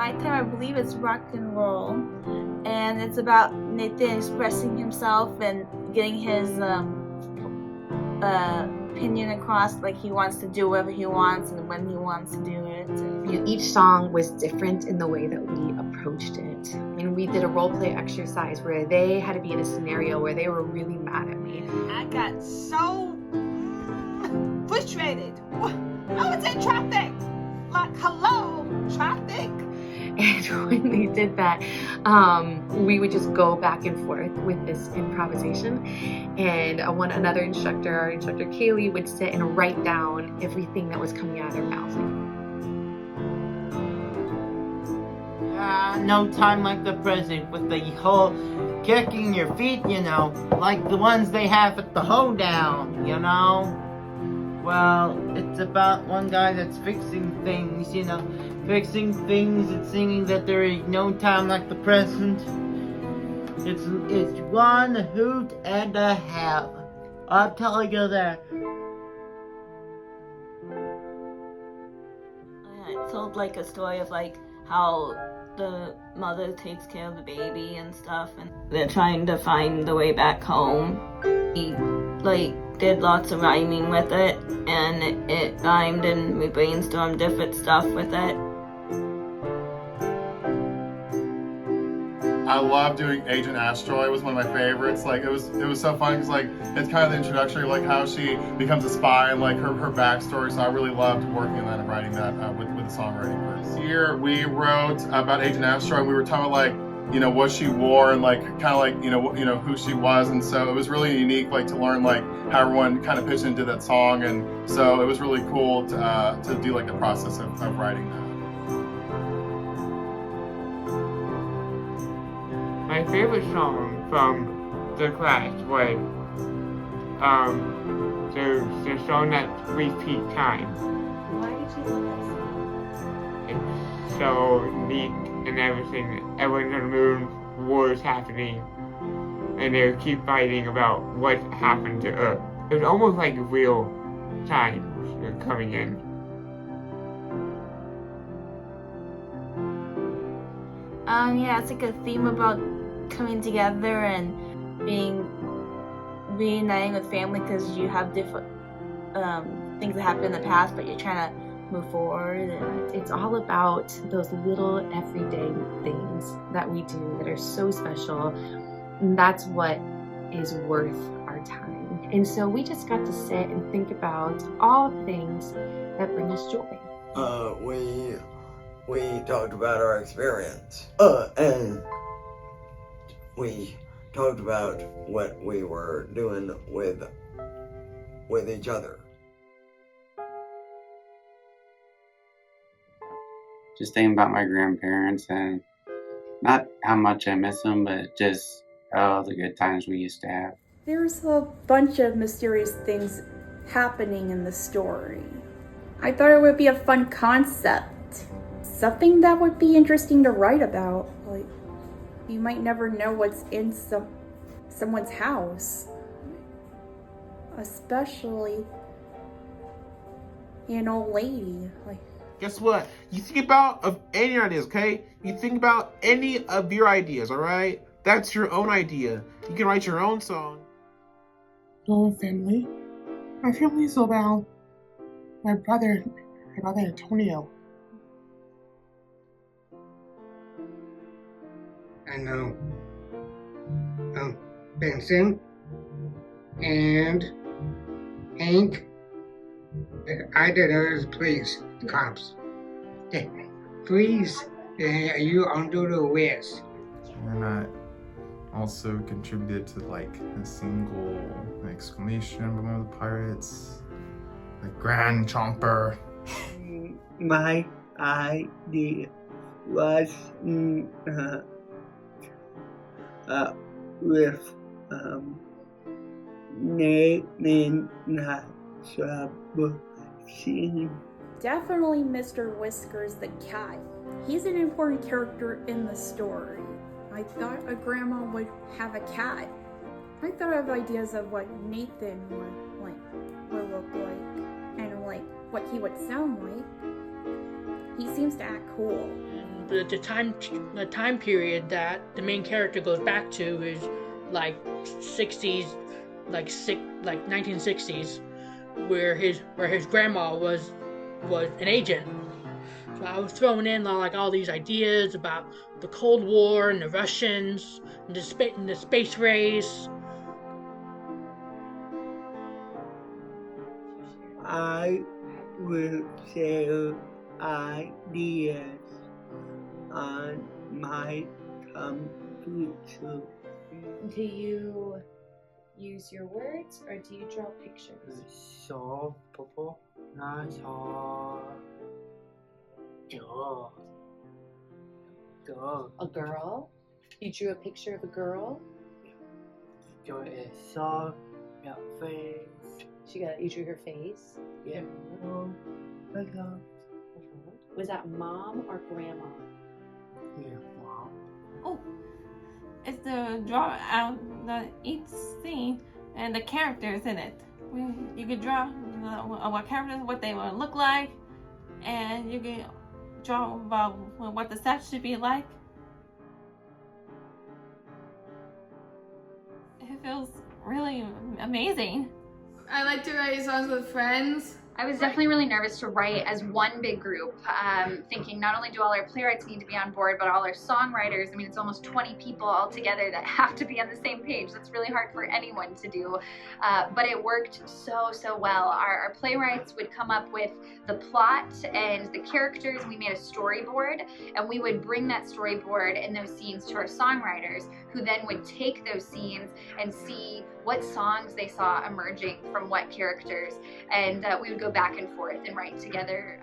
Nighttime, I believe it's rock and roll, and it's about Nathan expressing himself and getting his opinion across. Like he wants to do whatever he wants and when he wants to do it. Each song was different in the way that we approached it. And we did a role play exercise where they had to be in a scenario where they were really mad at me. I got so frustrated. I was in traffic. Like, hello, traffic. And when they did that, we would just go back and forth with this improvisation. And another instructor, our instructor Kaylee, would sit and write down everything that was coming out of her mouth. No time like the present with the whole kicking your feet, you know, like the ones they have at the hoedown, you know. Well, it's about one guy that's fixing things, you know, fixing things and singing that there is no time like the present. It's one hoot and a half. I'm telling you that. I told like a story of like how the mother takes care of the baby and stuff, and they're trying to find the way back home. He like did lots of rhyming with it, and it rhymed, and we brainstormed different stuff with it. I love doing Agent Asteroid. It was one of my favorites. Like it was so fun because like it's kind of the introductory, like how she becomes a spy and like her backstory. So I really loved working on that and writing that with the songwriting. This year we wrote about Agent Asteroid. We were talking about like, you know, what she wore and like kind of like you know who she was, and so it was really unique like to learn like how everyone kind of pitched into that song, and so it was really cool to do like the process of writing that. My favorite song from the class was the song that repeat time. Why did you love that song? It's so neat and everything. Everyone's on the moon, wars happening, and they keep fighting about what happened to Earth. It's almost like real times are coming in. Yeah, it's like a theme about coming together and reuniting with family because you have different things that happened in the past, but you're trying to move forward. And It's all about those little everyday things that we do that are so special. And that's what is worth our time. And so we just got to sit and think about all the things that bring us joy. We talked about our experience, and we talked about what we were doing with each other. Just thinking about my grandparents and not how much I miss them, but just all the good times we used to have. There's a bunch of mysterious things happening in the story. I thought it would be a fun concept. Something that would be interesting to write about. Like, you might never know what's in someone's house. Especially an old lady. Like, guess what? You think about any ideas, okay? You think about any of your ideas, alright? That's your own idea. You can write your own song. Hello, family. My family is about my brother Antonio. And Benson and Hank. I did others, please, cops. Please, you under the arrest. And I also contributed to like a single exclamation from one of the pirates, like Grand Chomper. My idea was with naming that scene. definitely Mr. Whiskers the cat. He's an important character in the story. I thought a grandma would have a cat. I thought of ideas of what Nathan would look like and like what he would sound like. He seems to act cool. the time period that the main character goes back to is like 60s, like 1960s, where his grandma was an agent. So I was throwing in like all these ideas about the Cold War and the Russians and the space race. I will share ideas on my computer. Do you use your words or do you draw pictures? So, Popo, Nasa, A girl? You drew a picture of a girl? Yo saw your face. You drew her face? Yeah. Was that mom or grandma? Yeah, mom. Oh, it's the draw out each scene and the characters in it. You can draw what characters, what they will look like, and you can draw about what the set should be like. It feels really amazing. I like to write songs with friends. I was definitely really nervous to write as one big group, thinking not only do all our playwrights need to be on board, but all our songwriters. I mean, it's almost 20 people all together that have to be on the same page. That's really hard for anyone to do, but it worked so well. Our playwrights would come up with the plot and the characters. We made a storyboard, and we would bring that storyboard and those scenes to our songwriters, who then would take those scenes and see what songs they saw emerging from what characters, and we would go back and forth and write together.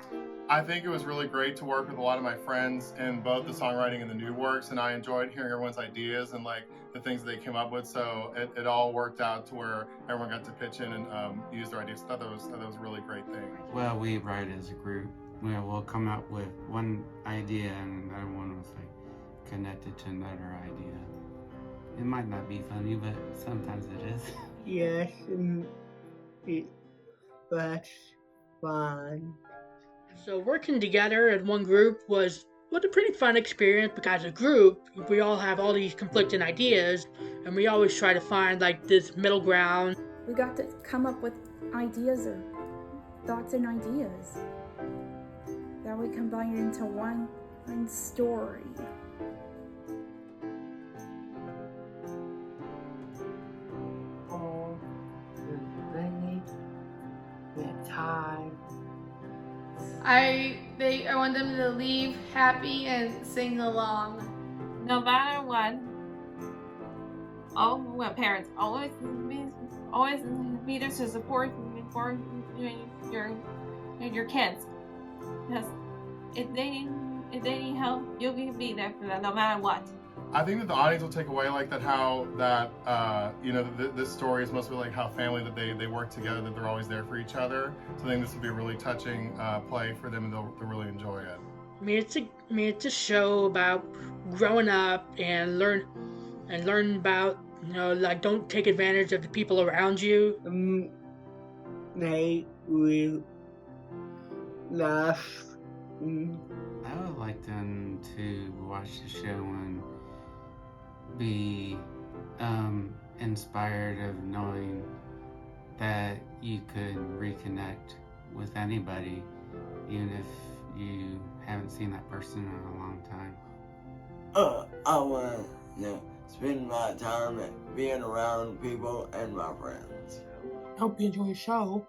I think it was really great to work with a lot of my friends in both the songwriting and the new works, and I enjoyed hearing everyone's ideas and like the things they came up with. So it all worked out to where everyone got to pitch in and use their ideas. I thought that was a really great thing. Well, we write as a group. We'll come up with one idea and another one was like connected to another idea. It might not be funny, but sometimes it is. Yes, that's fun. So working together as one group was a pretty fun experience, because as a group, we all have all these conflicting ideas, and we always try to find like this middle ground. We got to come up with ideas or thoughts and ideas that we combined into one story. Time. I want them to leave happy and sing along. No matter what, all parents always be there to support for your kids. Because if they need help, you'll be there for them no matter what. I think that the audience will take away like that, how that this story is mostly like how family, that they work together, that they're always there for each other. So I think this will be a really touching play for them, and they'll really enjoy it. It's a show about growing up and learn about, like, don't take advantage of the people around you. They will laugh. I would like them to watch the show and be inspired of knowing that you could reconnect with anybody, even if you haven't seen that person in a long time. I want to spend my time being around people and my friends. Hope you enjoy the show.